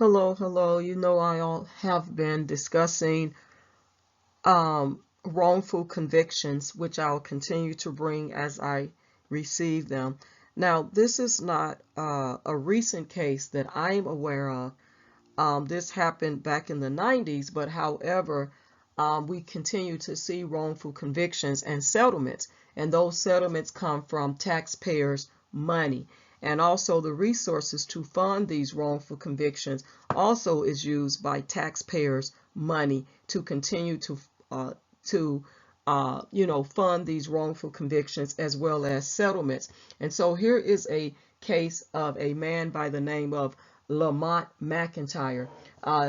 Hello, hello. You know, I all have been discussing wrongful convictions, which I'll continue to bring as I receive them. Now, this is not a recent case that I'm aware of. This happened back in the 90s, but however, we continue to see wrongful convictions and settlements, and those settlements come from taxpayers' money. And also the resources to fund these wrongful convictions also is used by taxpayers' money to continue uh, to fund these wrongful convictions as well as settlements. And so here is a case of a man by the name of Lamonte McIntyre.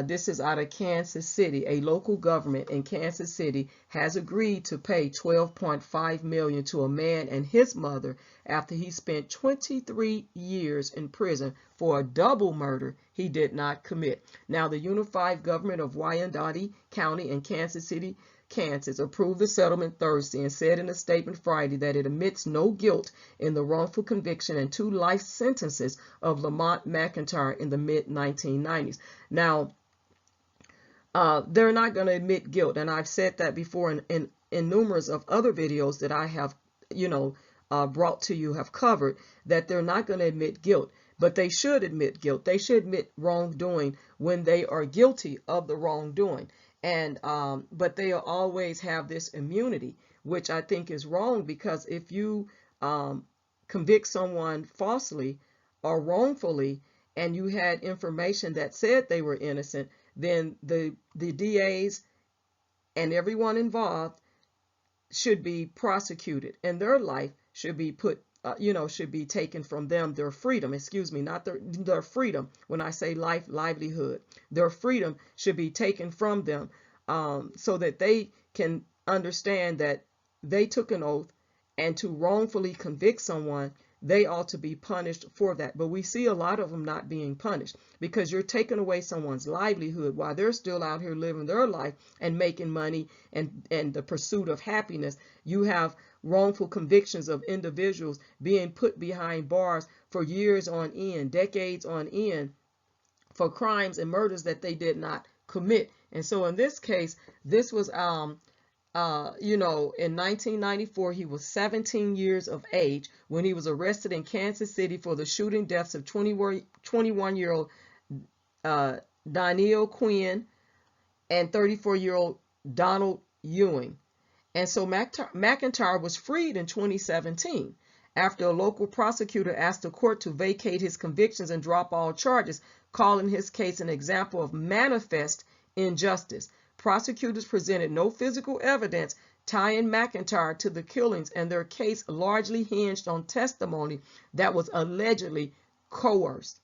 This is out of Kansas City. A local government in Kansas City has agreed to pay $12.5 million to a man and his mother after he spent 23 years in prison for a double murder he did not commit. Now, the unified government of Wyandotte County in Kansas City, Kansas, approved the settlement Thursday and said in a statement Friday that it admits no guilt in the wrongful conviction and 2 life sentences of Lamonte McIntyre in the mid-1990s. Now, they're not going to admit guilt, and I've said that before in numerous of other videos that I have, brought to you, have covered, that they're not going to admit guilt, but they should admit guilt. They should admit wrongdoing when they are guilty of the wrongdoing. And but they always have this immunity, which I think is wrong, because if you convict someone falsely or wrongfully and you had information that said they were innocent, then the DAs and everyone involved should be prosecuted, and their life should be should be taken from them. Their freedom, excuse me, not their freedom. When I say life, livelihood, their freedom should be taken from them, so that they can understand that they took an oath, and to wrongfully convict someone, they ought to be punished for that. But we see a lot of them not being punished, because you're taking away someone's livelihood while they're still out here living their life and making money and the pursuit of happiness. You have wrongful convictions of individuals being put behind bars for years on end, decades on end, for crimes and murders that they did not commit. And so in this case, this was in 1994, he was 17 years of age when he was arrested in Kansas City for the shooting deaths of 21-year-old Danielle Quinn and 34-year-old Donald Ewing. And so McIntyre was freed in 2017 after a local prosecutor asked the court to vacate his convictions and drop all charges, calling his case an example of manifest injustice. Prosecutors presented no physical evidence tying McIntyre to the killings, and their case largely hinged on testimony that was allegedly coerced.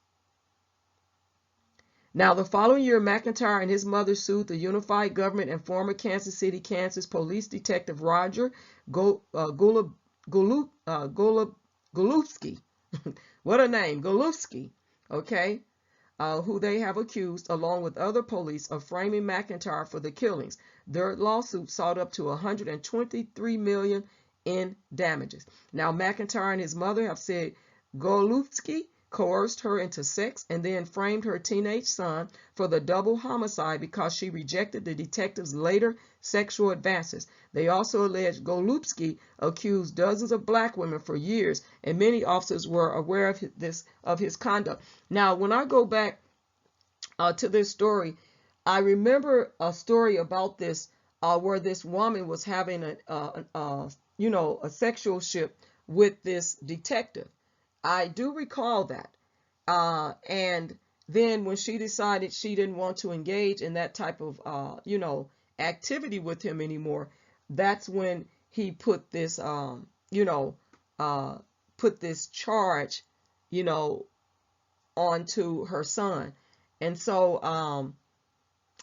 Now, the following year, McIntyre and his mother sued the unified government and former Kansas City, Kansas police detective Roger Golubsky. What a name, Golubsky, okay? Who they have accused, along with other police, of framing McIntyre for the killings. Their lawsuit sought up to $123 million in damages. Now, McIntyre and his mother have said Golubsky coerced her into sex and then framed her teenage son for the double homicide because she rejected the detective's later sexual advances. They also allege Golubsky accused dozens of black women for years, and many officers were aware of his conduct. Now, when I go back to this story, I remember a story about this where this woman was having a sexual ship with this detective. I do recall that. And then when she decided she didn't want to engage in that type of, activity with him anymore, that's when he put this, put this charge, onto her son. And so,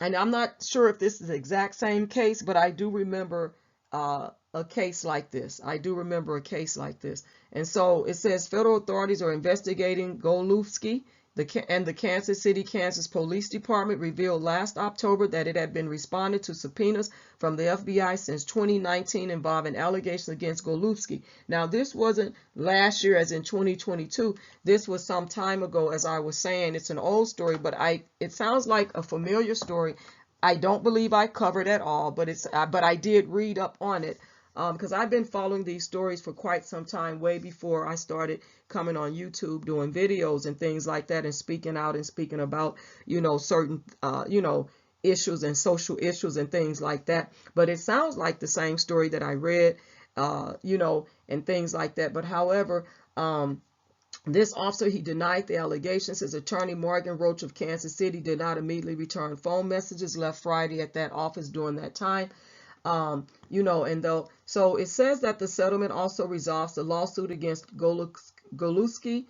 and I'm not sure if this is the exact same case, but I do remember a case like this. I do remember a case like this. And so it says federal authorities are investigating Golubsky The Kansas City, Kansas Police Department revealed last October that it had been responded to subpoenas from the FBI since 2019 involving allegations against Golubsky. Now, this wasn't last year as in 2022. This was some time ago, as I was saying. It's an old story, but it sounds like a familiar story. I don't believe I covered at all, but I did read up on it. Because I've been following these stories for quite some time, way before I started coming on YouTube doing videos and things like that, and speaking out and speaking about, certain, issues and social issues and things like that. But it sounds like the same story that I read, and things like that. But however, this officer, he denied the allegations. His attorney, Morgan Roach of Kansas City, did not immediately return phone messages left Friday at that office during that time. So it says that the settlement also resolves the lawsuit against Golubsky,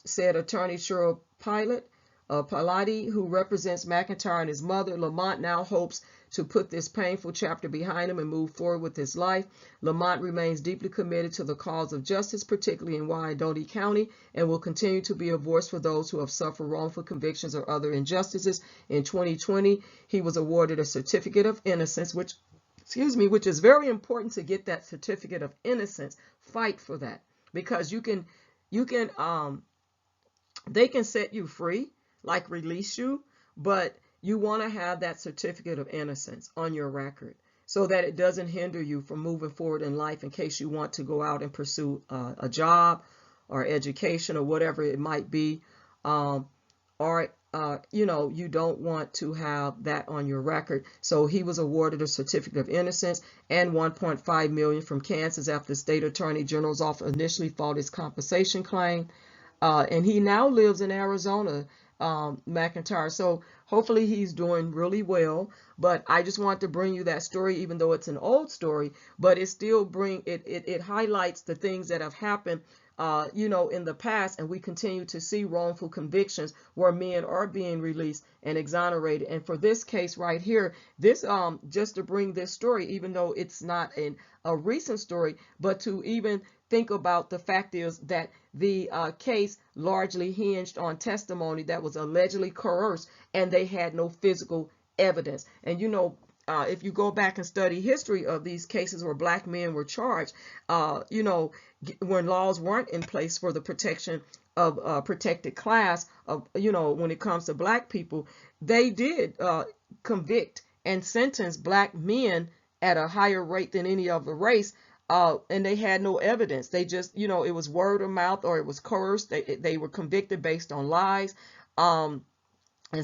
said attorney Cheryl Pilati, who represents McIntyre and his mother. Lamont now hopes to put this painful chapter behind him and move forward with his life. Lamont remains deeply committed to the cause of justice, particularly in Wyandotte County, and will continue to be a voice for those who have suffered wrongful convictions or other injustices. In 2020, he was awarded a certificate of innocence, which is very important to get that certificate of innocence. Fight for that, because they can set you free, like release you, but you want to have that certificate of innocence on your record so that it doesn't hinder you from moving forward in life in case you want to go out and pursue a job or education or whatever it might be. You don't want to have that on your record. So he was awarded a certificate of innocence and $1.5 million from Kansas after the state attorney general's office initially fought his compensation claim. And he now lives in Arizona, McIntyre. So hopefully he's doing really well. But I just want to bring you that story, even though it's an old story, but it still it highlights the things that have happened in the past, and we continue to see wrongful convictions where men are being released and exonerated. And for this case right here, this just to bring this story, even though it's not a recent story, but to even think about the fact is that the case largely hinged on testimony that was allegedly coerced, and they had no physical evidence. And if you go back and study history of these cases where black men were charged, when laws weren't in place for the protection of protected class of, when it comes to black people, they did convict and sentence black men at a higher rate than any other race. And they had no evidence. They just, it was word of mouth, or it was coerced. They were convicted based on lies. And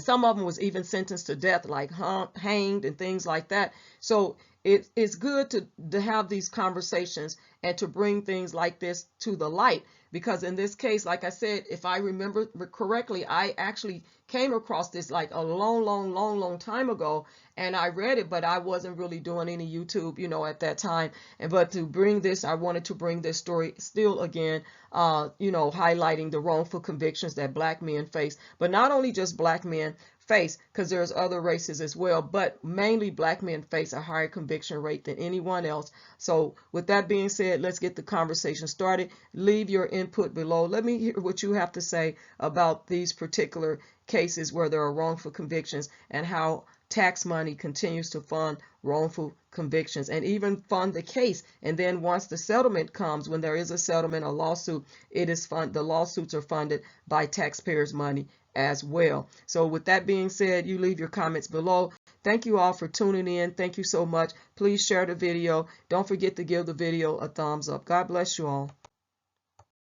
some of them was even sentenced to death, like hanged and things like that. So it's good to have these conversations and to bring things like this to the light, because in this case, like I said, if I remember correctly, I actually came across this like a long time ago, and I read it, but I wasn't really doing any YouTube, at that time. But to bring this, I wanted to bring this story still again, highlighting the wrongful convictions that black men face, but not only just black men face, because there's other races as well, but mainly black men face a higher conviction rate than anyone else. So with that being said, let's get the conversation started. Leave your input below. Let me hear what you have to say about these particular cases where there are wrongful convictions, and how tax money continues to fund wrongful convictions and even fund the case. And then once the settlement comes, when there is a settlement, a lawsuit, the lawsuits are funded by taxpayers' money as well. So with that being said, you leave your comments below. Thank you all for tuning in. Thank you so much. Please share the video. Don't forget to give the video a thumbs up. God bless you all.